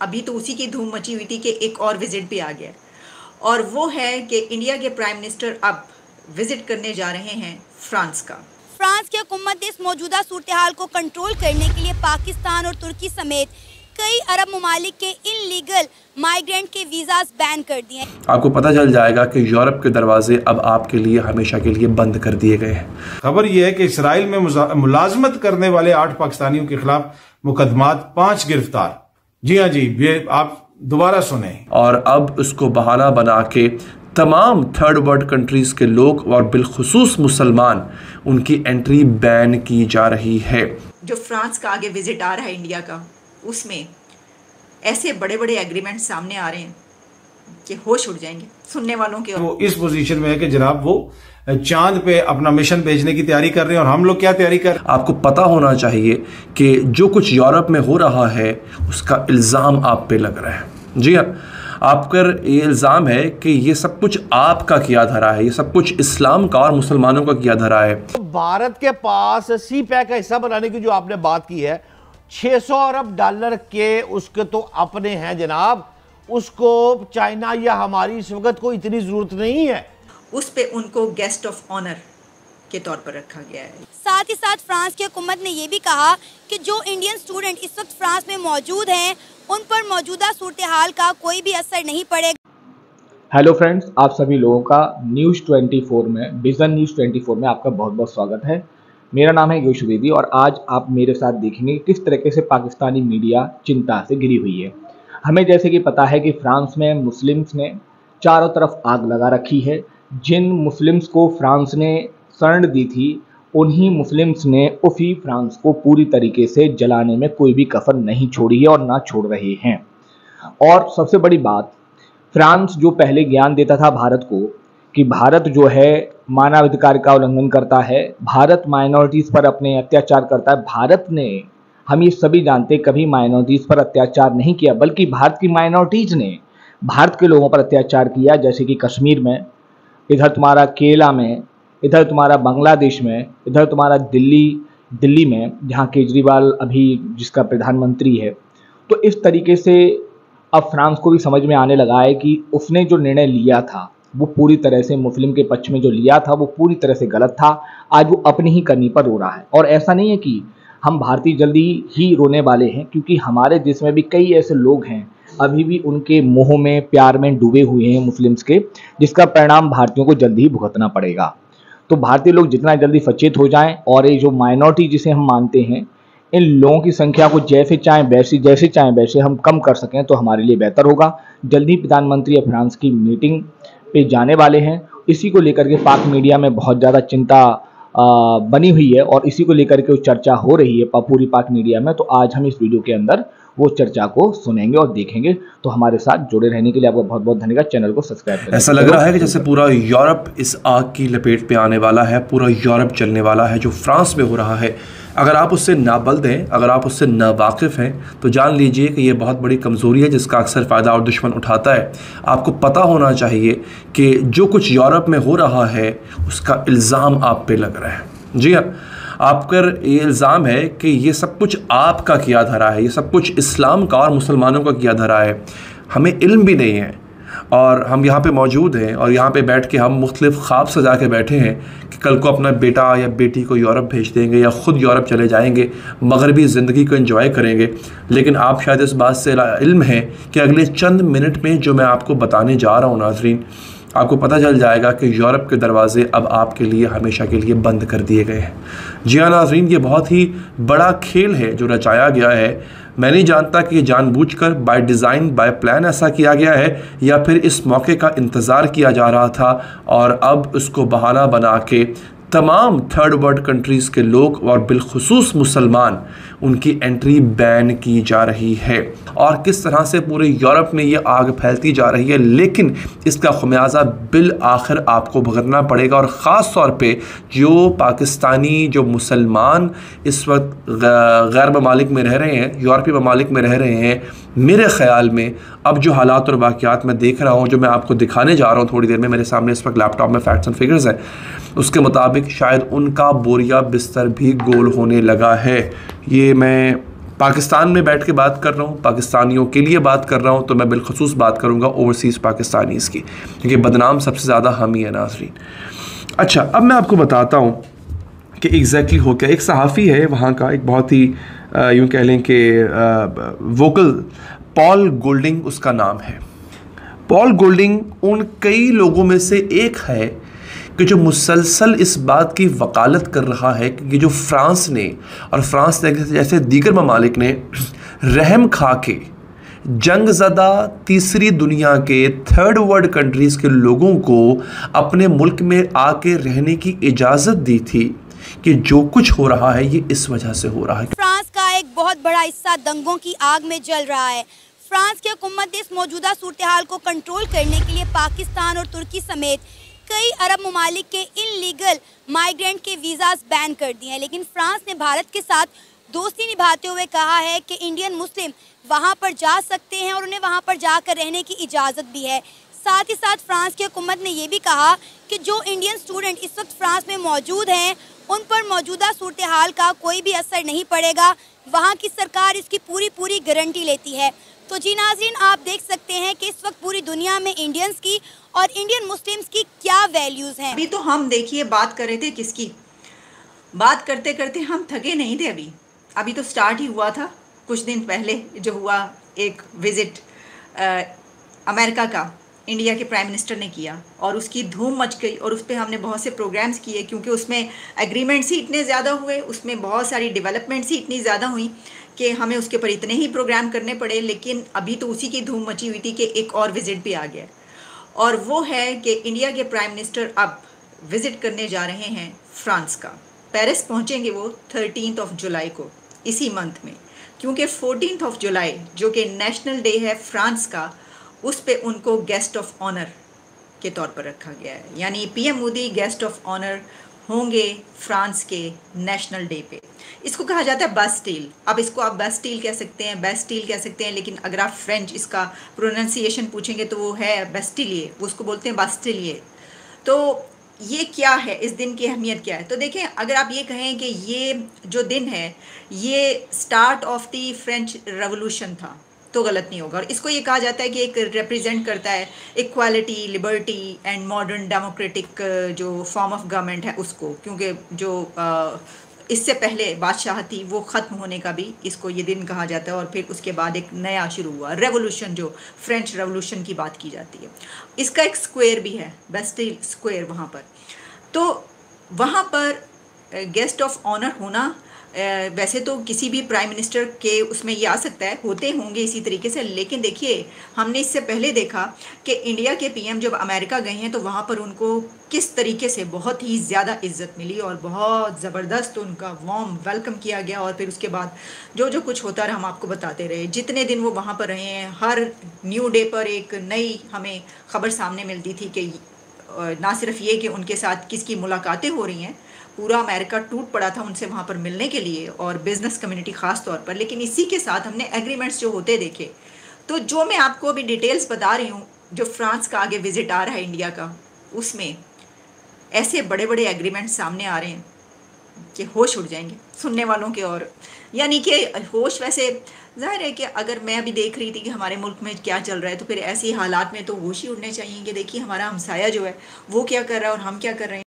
अभी तो उसी की धूम मची हुई थी कि एक और विजिट भी आ गया, और वो है कि इंडिया के प्राइम मिनिस्टर अब विजिट करने जा रहे हैं फ्रांस का। फ्रांस की हुकूमत ने इस मौजूदा सूरत हाल को कंट्रोल करने के लिए पाकिस्तान और तुर्की समेत कई अरब ममालिक के इनलीगल माइग्रेंट के वीज़ाज बैन कर दिए हैं। आपको पता चल जाएगा कि यूरोप के दरवाजे अब आपके लिए हमेशा के लिए बंद कर दिए गए हैं। खबर यह है कि इसराइल में मुलाजमत करने वाले 8 पाकिस्तानियों के खिलाफ मुकदमात, 5 गिरफ्तार। जी हाँ जी, ये आप दोबारा सुने। और अब उसको बहाना बना के तमाम थर्ड वर्ल्ड कंट्रीज के लोग और बिलखुसूस मुसलमान, उनकी एंट्री बैन की जा रही है। जो फ्रांस का आगे विजिट आ रहा है इंडिया का, उसमें ऐसे बड़े बड़े एग्रीमेंट सामने आ रहे हैं कि होश उड़ जाएंगे सुनने वालों के। वो इस पोजीशन में है कि जनाब वो चांद पे अपना मिशन भेजने की तैयारी कर रहे हैं, और हम लोग क्या तैयारी कर। आपको पता होना चाहिए कि जो कुछ यूरोप में हो रहा है उसका इल्ज़ाम आप पे लग रहा है। जी हाँ, आप पर ये इल्ज़ाम है कि ये सब कुछ आपका किया धरा है, ये सब कुछ इस्लाम का और मुसलमानों का किया धरा है। भारत के पास सी पैक का हिस्सा बनाने की जो आपने बात की है, 600 अरब डॉलर के उसके तो अपने हैं जनाब, उसको चाइना या हमारी इस वक्त को इतनी जरूरत नहीं है। उस पे उनको गेस्ट ऑफ ऑनर के तौर पर रखा गया है। साथ ही साथ फ्रांस की हुकूमत ने यह भी कहा कि जो इंडियन स्टूडेंट इस वक्त फ्रांस में मौजूद हैं, उन पर मौजूदा सूरत हाल का कोई भी असर नहीं पड़ेगा। हेलो फ्रेंड्स, आप सभी लोगों का न्यूज़ 24 में, विजन न्यूज़ 24 में आपका बहुत बहुत स्वागत है। मेरा नाम है योश वेदी और आज आप मेरे साथ देखेंगे किस तरीके से पाकिस्तानी मीडिया चिंता से घिरी हुई है। हमें जैसे कि पता है कि फ्रांस में मुस्लिम्स ने चारों तरफ आग लगा रखी है। जिन मुस्लिम्स को फ्रांस ने शरण दी थी, उन्हीं मुस्लिम्स ने उसी फ्रांस को पूरी तरीके से जलाने में कोई भी कसर नहीं छोड़ी है और ना छोड़ रहे हैं। और सबसे बड़ी बात, फ्रांस जो पहले ज्ञान देता था भारत को कि भारत जो है मानवाधिकार का उल्लंघन करता है, भारत माइनॉरिटीज़ पर अपने अत्याचार करता है, भारत ने, हम ये सभी जानते, कभी माइनॉरिटीज़ पर अत्याचार नहीं किया, बल्कि भारत की माइनॉरिटीज़ ने भारत के लोगों पर अत्याचार किया। जैसे कि कश्मीर में, इधर तुम्हारा केरला में, इधर तुम्हारा बांग्लादेश में, इधर तुम्हारा दिल्ली में जहाँ केजरीवाल अभी जिसका प्रधानमंत्री है। तो इस तरीके से अब फ्रांस को भी समझ में आने लगा है कि उसने जो निर्णय लिया था वो पूरी तरह से मुस्लिम के पक्ष में जो लिया था वो पूरी तरह से गलत था। आज वो अपनी ही करनी पर रो रहा है। और ऐसा नहीं है कि हम भारतीय जल्दी ही रोने वाले हैं, क्योंकि हमारे देश में भी कई ऐसे लोग हैं अभी भी उनके मोह में, प्यार में डूबे हुए हैं मुस्लिम्स के, जिसका परिणाम भारतीयों को जल्दी ही भुगतना पड़ेगा। तो भारतीय लोग जितना जल्दी सचेत हो जाएं और ये जो माइनॉरिटी जिसे हम मानते हैं, इन लोगों की संख्या को जैसे चाहें वैसे हम कम कर सकें तो हमारे लिए बेहतर होगा। जल्दी प्रधानमंत्री फ्रांस की मीटिंग पे जाने वाले हैं। इसी को लेकर के पाक मीडिया में बहुत ज़्यादा चिंता बनी हुई है और इसी को लेकर के चर्चा हो रही है पूरी पाक मीडिया में। तो आज हम इस वीडियो के अंदर वो चर्चा को सुनेंगे और देखेंगे। तो हमारे साथ जुड़े रहने के लिए आपको बहुत बहुत धन्यवाद। चैनल को सब्सक्राइब करें। ऐसा लग रहा है कि जैसे पूरा यूरोप इस आग की लपेट पे आने वाला है, पूरा यूरोप जलने वाला है जो फ्रांस में हो रहा है। अगर आप उससे नाबल्द हैं, अगर आप उससे नावाकिफ़ हैं, तो जान लीजिए कि ये बहुत बड़ी कमज़ोरी है जिसका अक्सर फ़ायदा और दुश्मन उठाता है। आपको पता होना चाहिए कि जो कुछ यूरोप में हो रहा है उसका इल्ज़ाम आप पे लग रहा है। जी हाँ, आप पर ये इल्ज़ाम है कि ये सब कुछ आपका किया धरा है, ये सब कुछ इस्लाम का और मुसलमानों का किया धरा है। हमें इल्म भी नहीं है और हम यहाँ पे मौजूद हैं और यहाँ पे बैठ के हम मुख्तलिफ़ ख्वाब सजा के बैठे हैं कि कल को अपना बेटा या बेटी को यूरोप भेज देंगे या ख़ुद यूरोप चले जाएंगे, मगरबी ज़िंदगी को एंजॉय करेंगे। लेकिन आप शायद इस बात से इल्म है कि अगले चंद मिनट में जो मैं आपको बताने जा रहा हूँ नाज़रीन, आपको पता चल जाएगा कि यूरोप के दरवाजे अब आपके लिए हमेशा के लिए बंद कर दिए गए हैं। जी हाँ नाज़रीन, ये बहुत ही बड़ा खेल है जो रचाया गया है। मैं नहीं जानता कि ये जानबूझकर बाय डिज़ाइन, बाय प्लान ऐसा किया गया है या फिर इस मौके का इंतज़ार किया जा रहा था और अब उसको बहाना बना के तमाम थर्ड वर्ल्ड कंट्रीज़ के लोग और बिलखुसूस मुसलमान, उनकी एंट्री बैन की जा रही है। और किस तरह से पूरे यूरोप में ये आग फैलती जा रही है, लेकिन इसका खमियाजा बिल आखिर आपको भुगतना पड़ेगा। और ख़ास तौर पे जो पाकिस्तानी, जो मुसलमान इस वक्त गैर ममालिक में रह रहे हैं, यूरोपीय ममालिक में रह रहे हैं, मेरे ख़्याल में अब जो हालात और वाक़यात मैं देख रहा हूँ, जो मैं आपको दिखाने जा रहा हूँ थोड़ी देर में, मेरे सामने इस वक्त लैपटॉप में फैक्ट्स एंड फिगर्स हैं, उसके मुताबिक शायद उनका बोरिया बिस्तर भी गोल होने लगा है। ये मैं पाकिस्तान में बैठ के बात कर रहा हूँ, पाकिस्तानियों के लिए बात कर रहा हूँ, तो मैं बिलखसूस बात करूँगा ओवरसीज़ पाकिस्तानीज़ की, क्योंकि बदनाम सबसे ज़्यादा हम ही है नाज़रीन। अच्छा, अब मैं आपको बताता हूँ कि एग्जैक्टली हो क्या। एक सहाफ़ी है वहाँ का, एक बहुत ही यूँ कह लें कि वोकल, पॉल गोल्डिंग उसका नाम है। पॉल गोल्डिंग उन कई लोगों में से एक है कि जो मुसलसल इस बात की वकालत कर रहा है कि जो फ्रांस ने और फ्रांस जैसे दीगर ममालिक ने रहम खा के जंग ज़दा तीसरी दुनिया के थर्ड वर्ल्ड कंट्रीज़ के लोगों को अपने मुल्क में आके रहने की इजाज़त दी थी, कि जो कुछ हो रहा है ये इस वजह से हो रहा है। फ्रांस का एक बहुत बड़ा हिस्सा दंगों की आग में जल रहा है। फ्रांस की हुकूमत ने इस मौजूदा सूरत हाल को कंट्रोल करने के लिए पाकिस्तान और तुर्की समेत कई अरब ममालिक के इनलीगल माइग्रेंट के वीज़ास बैन कर दिए हैं, लेकिन फ्रांस ने भारत के साथ दोस्ती निभाते हुए कहा है कि इंडियन मुस्लिम वहां पर जा सकते हैं और उन्हें वहां पर जाकर रहने की इजाज़त भी है। साथ ही साथ फ्रांस की हुकूमत ने ये भी कहा कि जो इंडियन स्टूडेंट इस वक्त फ्रांस में मौजूद हैं उन पर मौजूदा सूरत हाल का कोई भी असर नहीं पड़ेगा, वहाँ की सरकार इसकी पूरी गारंटी लेती है। तो जी नाज़रीन, आप देख सकते हैं कि इस वक्त पूरी दुनिया में इंडियंस की और इंडियन मुस्लिम्स की क्या वैल्यूज़ हैं। अभी तो हम देखिए बात कर रहे थे किसकी, बात करते करते हम थके नहीं थे। अभी तो स्टार्ट ही हुआ था कुछ दिन पहले जो हुआ, एक विज़िट अमेरिका का इंडिया के प्राइम मिनिस्टर ने किया और उसकी धूम मच गई और उस पर हमने बहुत से प्रोग्राम्स किए, क्योंकि उसमें एग्रीमेंट्स ही इतने ज़्यादा हुए, उसमें बहुत सारी डेवलपमेंट्स ही इतनी ज़्यादा हुई कि हमें उसके ऊपर इतने ही प्रोग्राम करने पड़े। लेकिन अभी तो उसी की धूम मची हुई थी कि एक और विज़िट भी आ गया, और वो है कि इंडिया के प्राइम मिनिस्टर अब विज़िट करने जा रहे हैं फ्रांस का। पेरिस पहुँचेंगे वो 13 जुलाई को, इसी मंथ में, क्योंकि 14 जुलाई जो कि नेशनल डे है फ्रांस का, उस पे उनको गेस्ट ऑफ ऑनर के तौर पर रखा गया है। यानी PM Modi guest of honour होंगे फ्रांस के नेशनल डे पे। इसको कहा जाता है बास्टील। अब इसको आप बास्टील कह सकते हैं, बेस्टील कह सकते हैं, लेकिन अगर आप फ्रेंच इसका प्रोनाउंसिएशन पूछेंगे तो वो है बेस्टिलिए, उसको बोलते हैं बास्टिलिए। तो ये क्या है, इस दिन की अहमियत क्या है? तो देखें, अगर आप ये कहें कि ये जो दिन है ये start of the French revolution था तो गलत नहीं होगा। और इसको ये कहा जाता है कि एक रिप्रेजेंट करता है equality, liberty and modern democratic जो फॉर्म ऑफ गवर्नमेंट है उसको, क्योंकि जो इससे पहले बादशाह थी वो ख़त्म होने का भी इसको ये दिन कहा जाता है, और फिर उसके बाद एक नया शुरू हुआ रेवोल्यूशन, जो फ्रेंच रेवोल्यूशन की बात की जाती है। इसका एक स्क्वायर भी है, बेस्टिल स्क्वायर वहाँ पर। तो वहाँ पर गेस्ट ऑफ ऑनर होना वैसे तो किसी भी प्राइम मिनिस्टर के उसमें ये आ सकता है, होते होंगे इसी तरीके से, लेकिन देखिए हमने इससे पहले देखा कि इंडिया के पीएम जब अमेरिका गए हैं तो वहाँ पर उनको किस तरीके से बहुत ही ज़्यादा इज्जत मिली और बहुत ज़बरदस्त उनका वार्म वेलकम किया गया। और फिर उसके बाद जो जो कुछ होता रहा हम आपको बताते रहे। जितने दिन वो वहाँ पर रहे हैं, हर न्यू डे पर एक नई हमें खबर सामने मिलती थी कि ना सिर्फ ये कि उनके साथ किसकी मुलाकातें हो रही हैं, पूरा अमेरिका टूट पड़ा था उनसे वहाँ पर मिलने के लिए, और बिज़नेस कम्युनिटी ख़ास तौर पर। लेकिन इसी के साथ हमने एग्रीमेंट्स जो होते देखे। तो जो मैं आपको अभी डिटेल्स बता रही हूँ, जो फ्रांस का आगे विज़िट आ रहा है इंडिया का, उसमें ऐसे बड़े बड़े एग्रीमेंट सामने आ रहे हैं कि होश उड़ जाएंगे सुनने वालों के। और यानी कि होश, वैसे ज़ाहिर है कि अगर मैं अभी देख रही थी कि हमारे मुल्क में क्या चल रहा है, तो फिर ऐसे हालात में तो होश ही उड़ने चाहिए कि देखिए हमारा हमसाया जो है वो क्या कर रहा है और हम क्या कर रहे हैं।